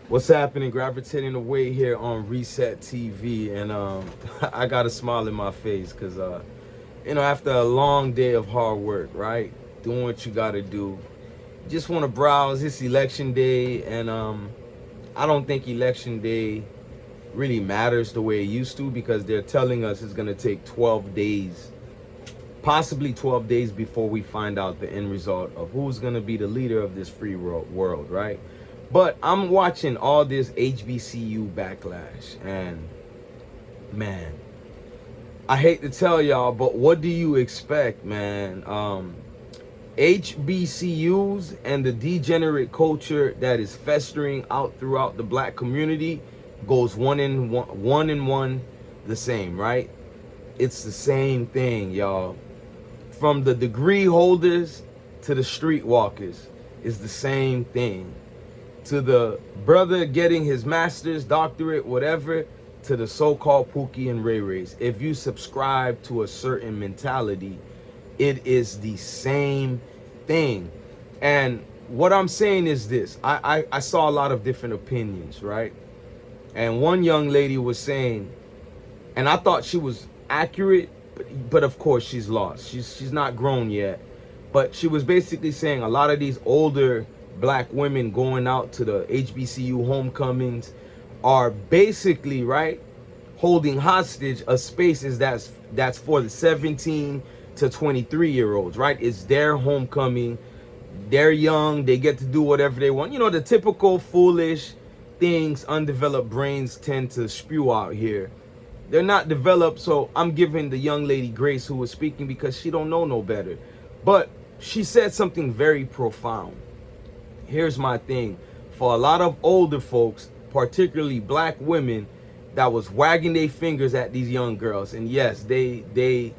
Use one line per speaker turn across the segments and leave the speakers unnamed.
What's happening? Gravitating away here on Reset TV, and I got a smile in my face because after a long day of hard work, right, doing what you got to do, just want to browse. It's election day, and I don't think election day really matters the way it used to because they're telling us it's gonna take 12 days, possibly 12 days before we find out the end result of who's gonna be the leader of this free world, right? But I'm watching all this HBCU backlash, and man, I hate to tell y'all, but what do you expect, man? HBCUs and the degenerate culture that is festering out throughout the black community goes one in one the same, right? It's the same thing, y'all. From the degree holders to the streetwalkers is the same thing. To the brother getting his master's, doctorate, whatever, to the so-called Pookie and Ray Rays. If you subscribe to a certain mentality, it is the same thing. And what I'm saying is this. I saw a lot of different opinions, right? And one young lady was saying, and I thought she was accurate, but of course she's lost. She's not grown yet. But she was basically saying a lot of these older black women going out to the HBCU homecomings are basically, right, holding hostage a spaces that's for the 17 to 23-year-olds, right? It's their homecoming. They're young. They get to do whatever they want. You know, the typical foolish things undeveloped brains tend to spew out here. They're not developed, so I'm giving the young lady grace who was speaking because she don't know no better. But she said something very profound. Here's my thing. For a lot of older folks, particularly black women, that was wagging their fingers at these young girls, and yes, they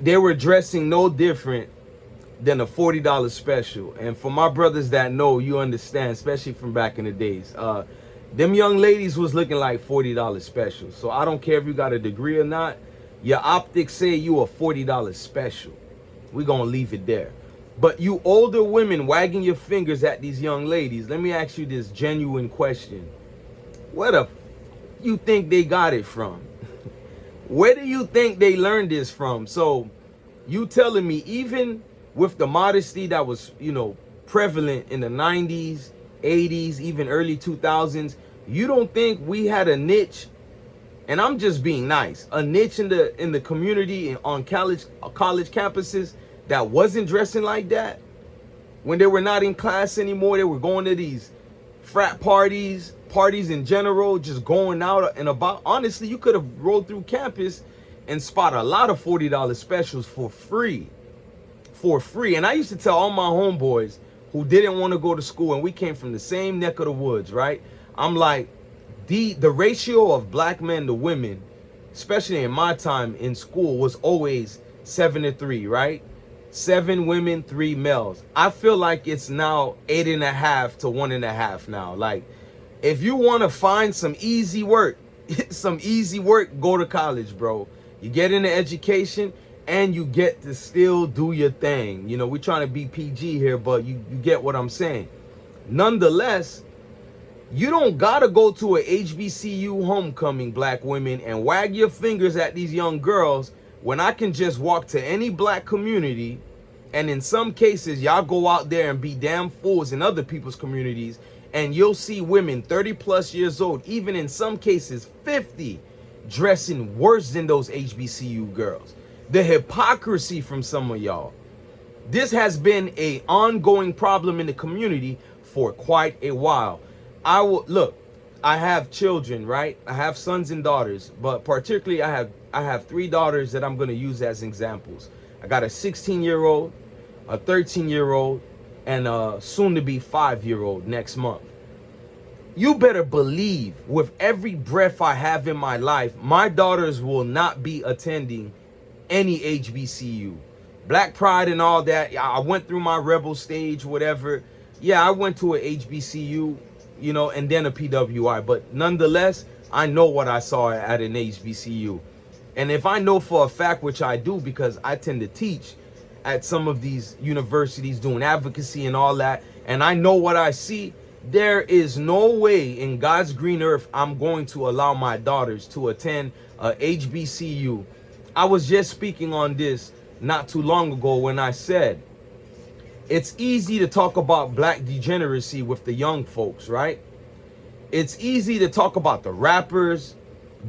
were dressing no different than a $40 special. And for my brothers that know, you understand, especially from back in the days, them young ladies was looking like $40 specials. So I don't care if you got a degree or not, your optics say you a $40 special. We're gonna leave it there. But you older women wagging your fingers at these young ladies, let me ask you this genuine question. Where the you think they got it from? Where do you think they learned this from? So you telling me even with the modesty that was, prevalent in the 90s, 80s, even early 2000s, you don't think we had a niche? And I'm just being nice. A niche in the community on college campuses that wasn't dressing like that. When they were not in class anymore, they were going to these frat parties in general, just going out and about. Honestly, you could have rolled through campus and spot a lot of $40 specials for free. And I used to tell all my homeboys who didn't want to go to school, and we came from the same neck of the woods, right? I'm like, the ratio of black men to women, especially in my time in school, was always 7-3, right? 7 women, 3 males. I feel like it's now 8.5 to 1.5 now. Like, if you want to find some easy work, go to college, bro. You get into education and you get to still do your thing. We're trying to be PG here, but you get what I'm saying. Nonetheless, you don't gotta go to a HBCU homecoming, black women, and wag your fingers at these young girls when I can just walk to any black community, and in some cases, y'all go out there and be damn fools in other people's communities, and you'll see women 30 plus years old, even in some cases 50, dressing worse than those HBCU girls. The hypocrisy from some of y'all. This has been an ongoing problem in the community for quite a while. I have children, right? I have sons and daughters, but particularly I have 3 daughters that I'm going to use as examples. I got a 16-year-old, a 13-year-old, and a soon-to-be 5-year-old next month. You better believe with every breath I have in my life, my daughters will not be attending any HBCU. Black Pride and all that, I went through my rebel stage, whatever. Yeah, I went to a HBCU, and then a PWI. But nonetheless, I know what I saw at an HBCU. And if I know for a fact, which I do because I tend to teach at some of these universities doing advocacy and all that, and I know what I see, There is no way in God's green earth I'm going to allow my daughters to attend a HBCU. I was just speaking on this not too long ago when I said it's easy to talk about black degeneracy with the young folks, right? It's easy to talk about the rappers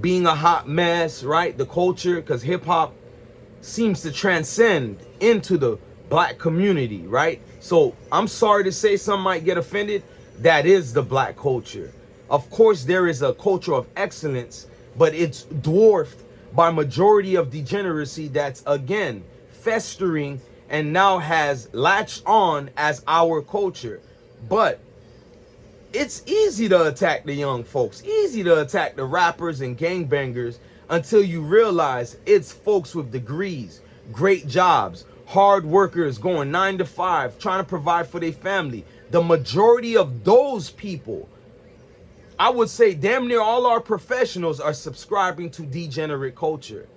being a hot mess, right? The culture, because hip hop seems to transcend into the black community, right? So I'm sorry to say some might get offended. That is the black culture. Of course, there is a culture of excellence, but it's dwarfed by majority of degeneracy that's, again, festering and now has latched on as our culture. But it's easy to attack the young folks, easy to attack the rappers and gangbangers until you realize it's folks with degrees, great jobs, hard workers going 9 to 5, trying to provide for their family. The majority of those people, I would say damn near all our professionals, are subscribing to Degenerate Culture.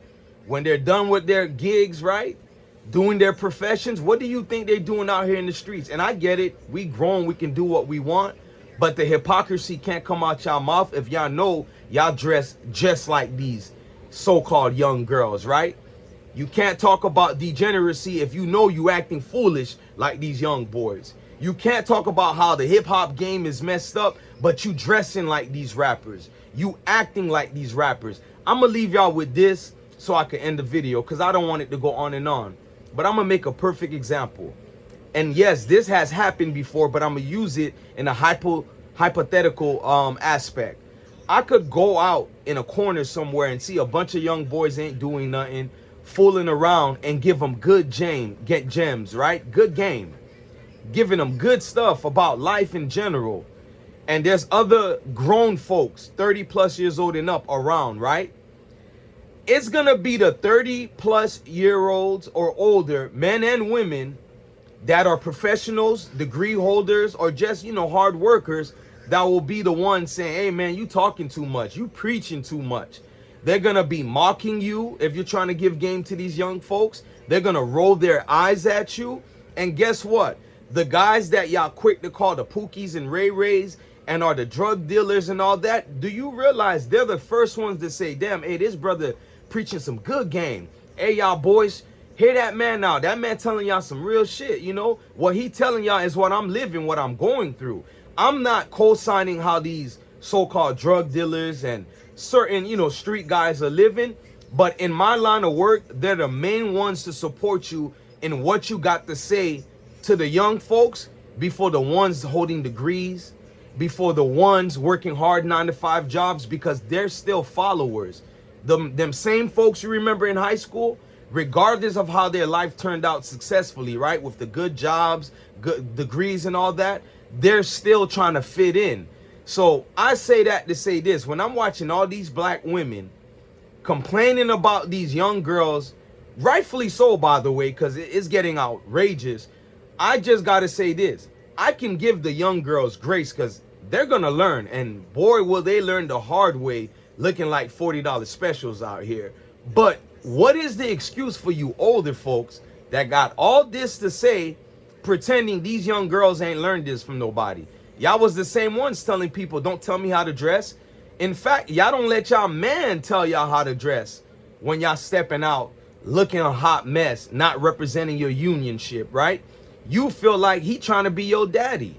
When they're done with their gigs, right, doing their professions, what do you think they're doing out here in the streets? And I get it, we grown, we can do what we want, but the hypocrisy can't come out y'all mouth if y'all know y'all dress just like these so-called young girls, right? You can't talk about degeneracy if you know you acting foolish like these young boys. You can't talk about how the hip-hop game is messed up, but you dressing like these rappers. You acting like these rappers. I'm gonna leave y'all with this so I can end the video because I don't want it to go on and on. But I'm gonna make a perfect example. And yes, this has happened before, but I'm gonna use it in a hypothetical aspect. I could go out in a corner somewhere and see a bunch of young boys ain't doing nothing, fooling around, and give them good gems, right? Good game. Giving them good stuff about life in general. And there's other grown folks, 30 plus years old and up around, right? It's gonna be the 30 plus year olds or older, men and women, that are professionals, degree holders, or just, hard workers, that will be the ones saying, hey man, you talking too much, you preaching too much. They're gonna be mocking you if you're trying to give game to these young folks. They're gonna roll their eyes at you. And guess what? The guys that y'all quick to call the Pookies and Ray Rays and are the drug dealers and all that, do you realize they're the first ones to say, damn, hey, this brother preaching some good game. Hey, y'all boys, hear that man now. That man telling y'all some real shit, What he telling y'all is what I'm living, what I'm going through. I'm not co-signing how these so-called drug dealers and certain, street guys are living. But in my line of work, they're the main ones to support you in what you got to say to the young folks before the ones holding degrees, before the ones working hard 9 to 5 jobs, because they're still followers. Them same folks you remember in high school, regardless of how their life turned out successfully, right? With the good jobs, good degrees and all that, they're still trying to fit in. So I say that to say this: when I'm watching all these black women complaining about these young girls, rightfully so, by the way, because it's getting outrageous, I just got to say this. I can give the young girls grace because they're going to learn. And boy, will they learn the hard way looking like $40 specials out here. But what is the excuse for you older folks that got all this to say, pretending these young girls ain't learned this from nobody? Y'all was the same ones telling people, don't tell me how to dress. In fact, y'all don't let y'all man tell y'all how to dress when y'all stepping out looking a hot mess, not representing your unionship, right? You feel like he trying to be your daddy.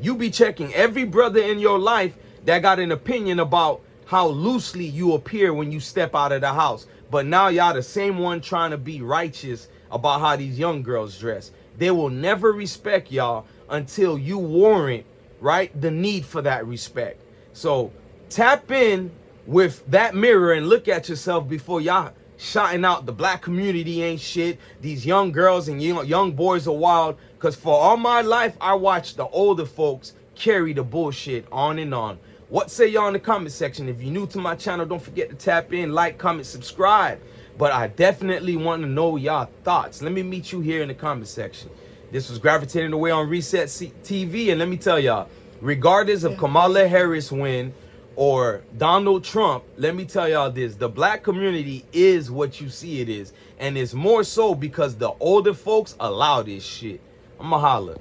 You be checking every brother in your life that got an opinion about how loosely you appear when you step out of the house. But now y'all the same one trying to be righteous about how these young girls dress. They will never respect y'all until you warrant, right, the need for that respect. So tap in with that mirror and look at yourself before y'all shouting out the black community ain't shit, these young girls and young boys are wild. Because for all my life, I watched the older folks carry the bullshit on and on. What say y'all in the comment section? If you're new to my channel, don't forget to tap in, like, comment, subscribe. But I definitely want to know y'all thoughts. Let me meet you here in the comment section. This was Gravitating Away on Reset TV. And let me tell y'all, regardless of Kamala Harris win or Donald Trump, let me tell y'all this: the black community is what you see it is. And it's more so because the older folks allow this shit. I'ma holla.